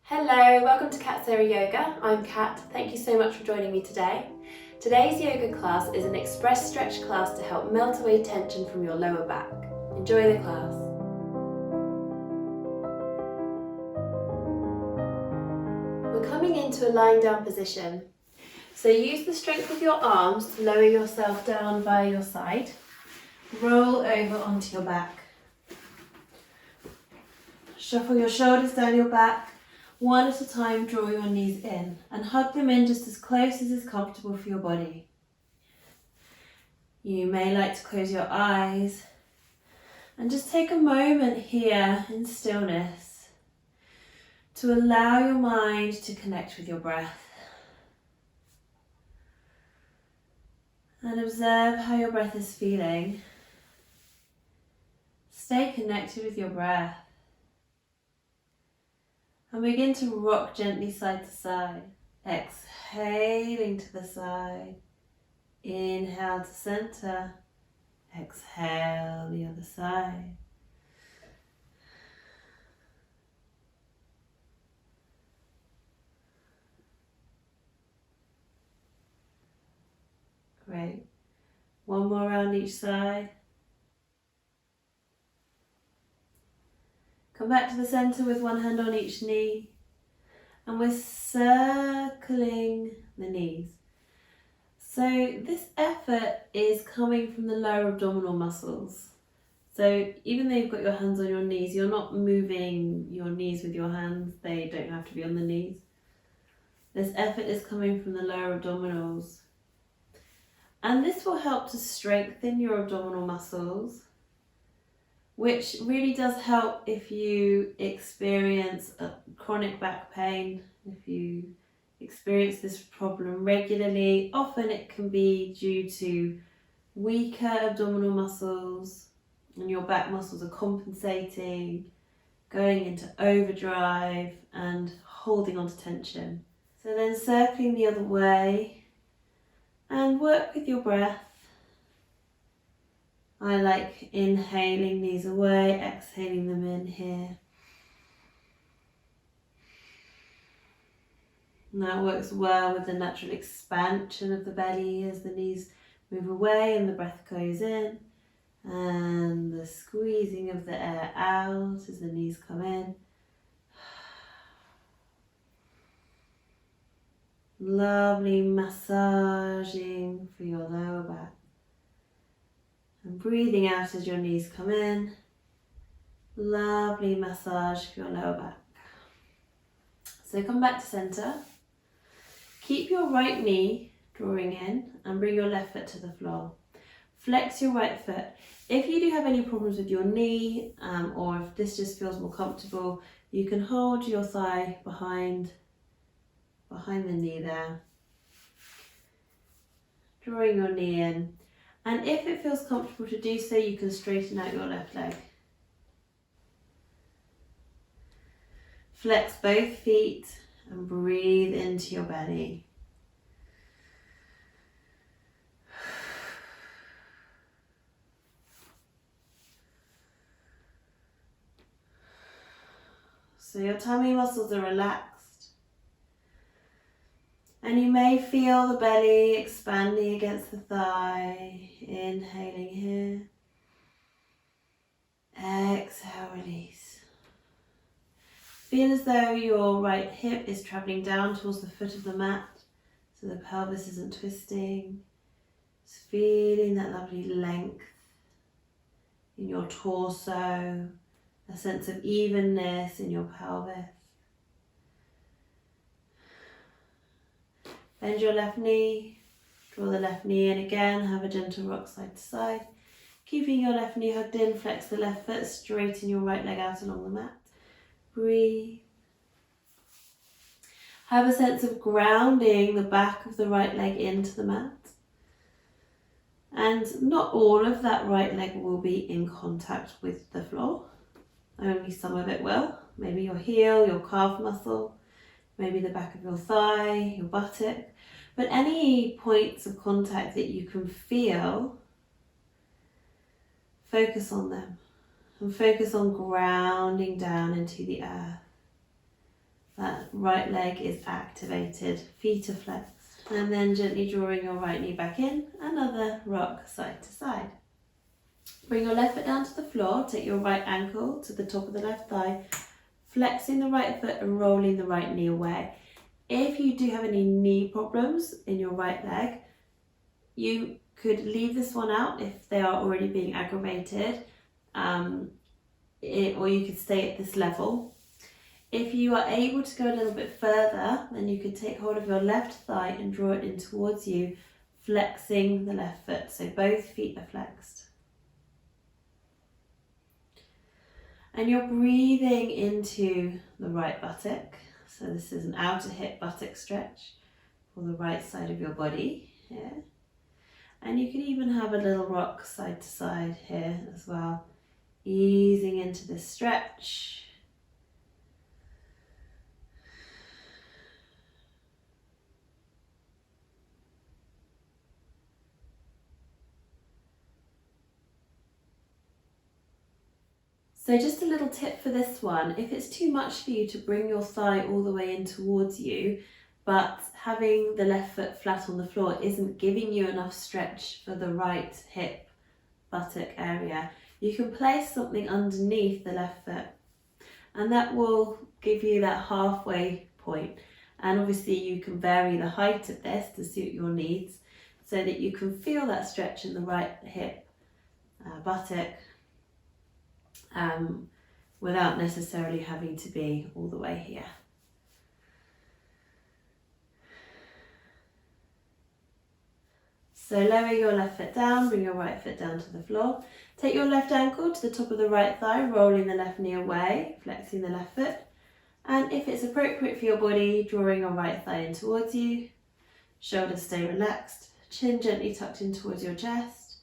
Hello, welcome to Kat Sara Yoga. I'm Kat. Thank you so much for joining me today. Today's yoga class is an express stretch class to help melt away tension from your lower back. Enjoy the class. We're coming into a lying down position. So use the strength of your arms to lower yourself down by your side. Roll over onto your back. Shuffle your shoulders down your back. One at a time, draw your knees in and hug them in just as close as is comfortable for your body. You may like to close your eyes and just take a moment here in stillness to allow your mind to connect with your breath and observe how your breath is feeling. Stay connected with your breath. And begin to rock gently side to side. Exhaling to the side. Inhale to center. Exhale the other side. Great. One more round each side. Come back to the center with one hand on each knee, and we're circling the knees. So this effort is coming from the lower abdominal muscles. So even though you've got your hands on your knees, you're not moving your knees with your hands. They don't have to be on the knees. This effort is coming from the lower abdominals. And this will help to strengthen your abdominal muscles, which really does help if you experience chronic back pain, if you experience this problem regularly. Often it can be due to weaker abdominal muscles and your back muscles are compensating, going into overdrive and holding on to tension. So then circling the other way and work with your breath. I like inhaling these away, exhaling them in here. And that works well with the natural expansion of the belly as the knees move away and the breath goes in. And the squeezing of the air out as the knees come in. Lovely massaging for your lower back. And breathing out as your knees come in. Lovely massage for your lower back. So come back to center. Keep your right knee drawing in and bring your left foot to the floor. Flex your right foot. If you do have any problems with your knee or if this just feels more comfortable, you can hold your thigh behind the knee there. Drawing your knee in. And if it feels comfortable to do so, you can straighten out your left leg. Flex both feet and breathe into your belly. So your tummy muscles are relaxed. And you may feel the belly expanding against the thigh. Inhaling here. Exhale, release. Feel as though your right hip is travelling down towards the foot of the mat, so the pelvis isn't twisting. Just feeling that lovely length in your torso, a sense of evenness in your pelvis. Bend your left knee, draw the left knee in again, have a gentle rock side to side. Keeping your left knee hugged in, flex the left foot, straighten your right leg out along the mat. Breathe. Have a sense of grounding the back of the right leg into the mat. And not all of that right leg will be in contact with the floor. Only some of it will. Maybe your heel, your calf muscle, maybe the back of your thigh, your buttock. But any points of contact that you can feel, focus on them. And focus on grounding down into the earth. That right leg is activated, feet are flexed. And then gently drawing your right knee back in, another rock side to side. Bring your left foot down to the floor, take your right ankle to the top of the left thigh, flexing the right foot and rolling the right knee away. If you do have any knee problems in your right leg, you could leave this one out if they are already being aggravated, or you could stay at this level. If you are able to go a little bit further, then you could take hold of your left thigh and draw it in towards you, flexing the left foot, so both feet are flexed. And you're breathing into the right buttock. So this is an outer hip buttock stretch for the right side of your body here. And you can even have a little rock side to side here as well, easing into this stretch. So just a little tip for this one, if it's too much for you to bring your thigh all the way in towards you, but having the left foot flat on the floor isn't giving you enough stretch for the right hip buttock area, you can place something underneath the left foot and that will give you that halfway point. And obviously you can vary the height of this to suit your needs so that you can feel that stretch in the right hip buttock without necessarily having to be all the way here. So lower your left foot down, bring your right foot down to the floor. Take your left ankle to the top of the right thigh, rolling the left knee away, flexing the left foot. And if it's appropriate for your body, drawing your right thigh in towards you. Shoulders stay relaxed, chin gently tucked in towards your chest,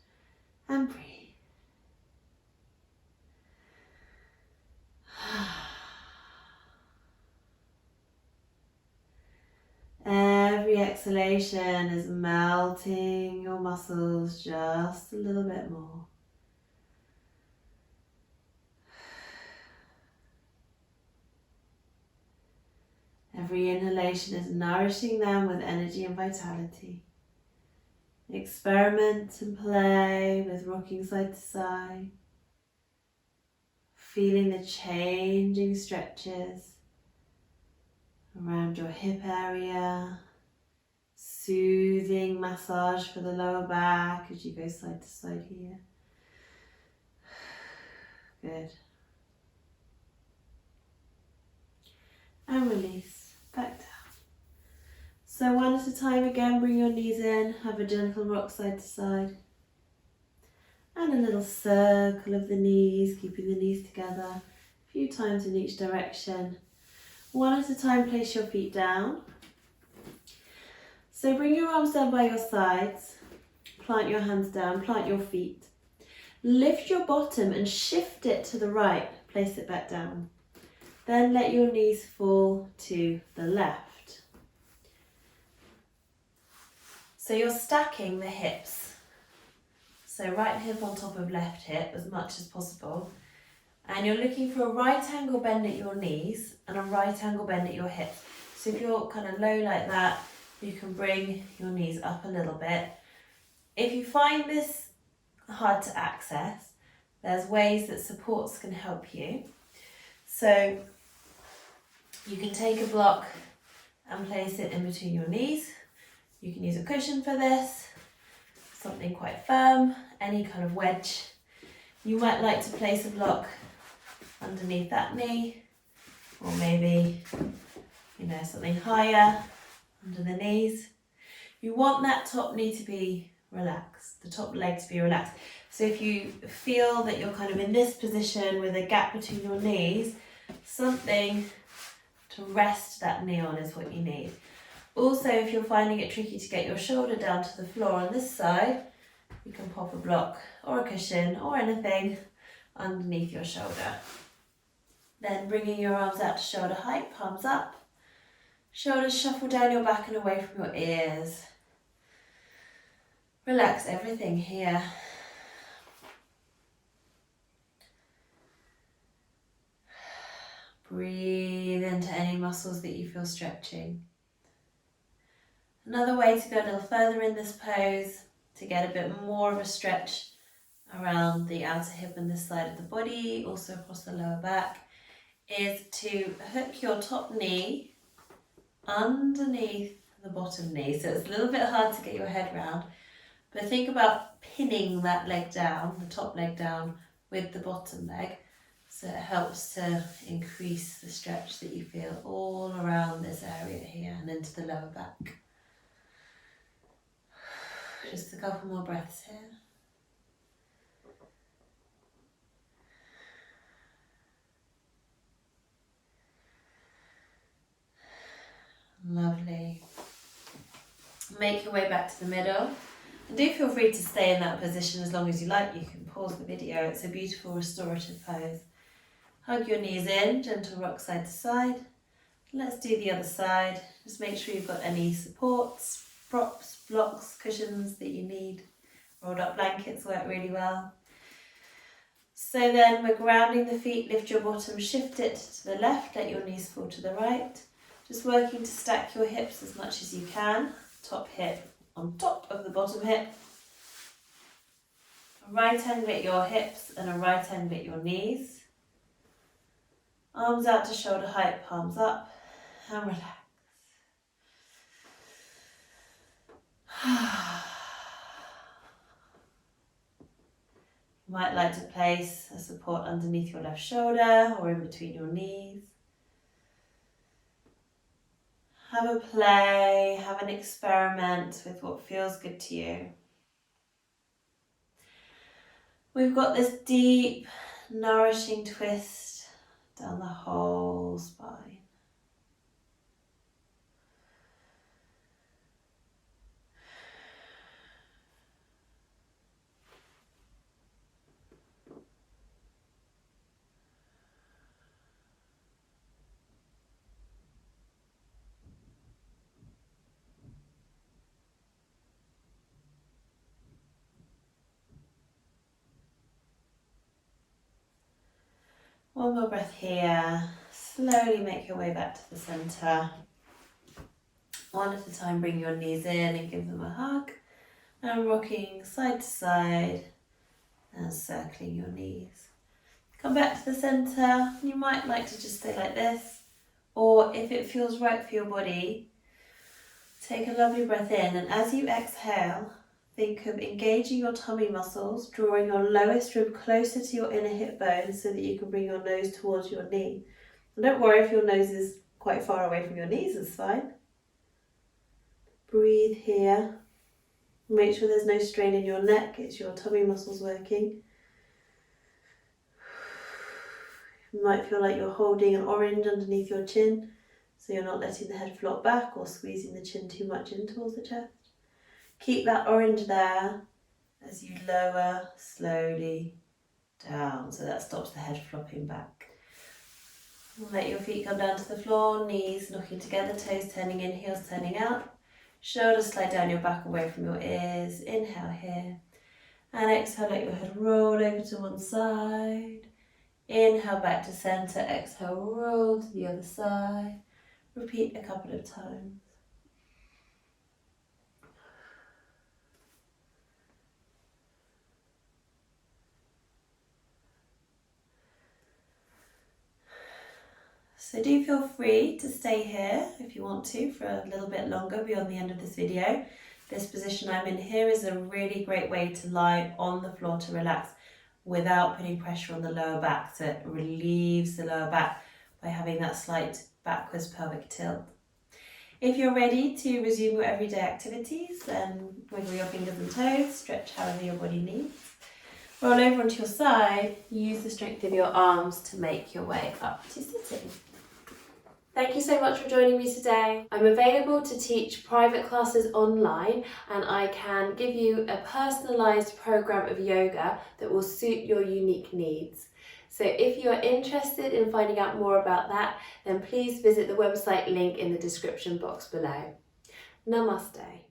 and breathe. Every exhalation is melting your muscles just a little bit more. Every inhalation is nourishing them with energy and vitality. Experiment and play with rocking side to side, feeling the changing stretches around your hip area, soothing massage for the lower back as you go side to side here. Good. And release, back down. So one at a time again, bring your knees in, have a gentle rock side to side. And a little circle of the knees, keeping the knees together, a few times in each direction. One at a time, place your feet down. So bring your arms down by your sides, plant your hands down, plant your feet. Lift your bottom and shift it to the right, place it back down. Then let your knees fall to the left. So you're stacking the hips. So right hip on top of left hip as much as possible. And you're looking for a right angle bend at your knees and a right angle bend at your hips. So if you're kind of low like that, you can bring your knees up a little bit. If you find this hard to access, there's ways that supports can help you. So you can take a block and place it in between your knees. You can use a cushion for this, something quite firm, any kind of wedge. You might like to place a block underneath that knee, or maybe, something higher under the knees. You want that top knee to be relaxed, the top leg to be relaxed. So if you feel that you're kind of in this position with a gap between your knees, something to rest that knee on is what you need. Also, if you're finding it tricky to get your shoulder down to the floor on this side, you can pop a block or a cushion or anything underneath your shoulder. Then bringing your arms out to shoulder height, palms up. Shoulders shuffle down your back and away from your ears. Relax everything here. breathe into any muscles that you feel stretching. Another way to go a little further in this pose, to get a bit more of a stretch around the outer hip and this side of the body, also across the lower back, is to hook your top knee underneath the bottom knee. So it's a little bit hard to get your head round, but think about pinning that leg down, the top leg down, with the bottom leg. So it helps to increase the stretch that you feel all around this area here and into the lower back. Just a couple more breaths here. Lovely. Make your way back to the middle. And do feel free to stay in that position as long as you like. You can pause the video. It's a beautiful restorative pose. Hug your knees in, gentle rock side to side. Let's do the other side. Just make sure you've got any supports, props, blocks, cushions that you need. Rolled up blankets work really well. So then we're grounding the feet, lift your bottom, shift it to the left, let your knees fall to the right. Just working to stack your hips as much as you can. Top hip on top of the bottom hip. A right angle at your hips and a right angle at your knees. Arms out to shoulder height, palms up, and relax. You might like to place a support underneath your left shoulder or in between your knees. Have a play, have an experiment with what feels good to you. We've got this deep, nourishing twist down the whole spine. One more breath here. Slowly make your way back to the center. One at a time, bring your knees in and give them a hug. And rocking side to side and circling your knees. Come back to the center. You might like to just stay like this. Or if it feels right for your body, take a lovely breath in. And as you exhale, think of engaging your tummy muscles, drawing your lowest rib closer to your inner hip bone so that you can bring your nose towards your knee. And don't worry if your nose is quite far away from your knees, it's fine. Breathe here. Make sure there's no strain in your neck, it's your tummy muscles working. You might feel like you're holding an orange underneath your chin, so you're not letting the head flop back or squeezing the chin too much in towards the chest. Keep that orange there as you lower slowly down, so that stops the head flopping back. Let your feet come down to the floor, knees knocking together, toes turning in, heels turning out. Shoulders slide down your back away from your ears. Inhale here. And exhale, let your head roll over to one side. Inhale back to center. Exhale, roll to the other side. Repeat a couple of times. So do feel free to stay here if you want to for a little bit longer beyond the end of this video. This position I'm in here is a really great way to lie on the floor to relax without putting pressure on the lower back. So it relieves the lower back by having that slight backwards pelvic tilt. If you're ready to resume your everyday activities, then wiggle your fingers and toes, stretch however your body needs. Roll over onto your side, use the strength of your arms to make your way up to sitting. Thank you so much for joining me today. I'm available to teach private classes online, and I can give you a personalised program of yoga that will suit your unique needs. So if you're interested in finding out more about that, then please visit the website link in the description box below. Namaste.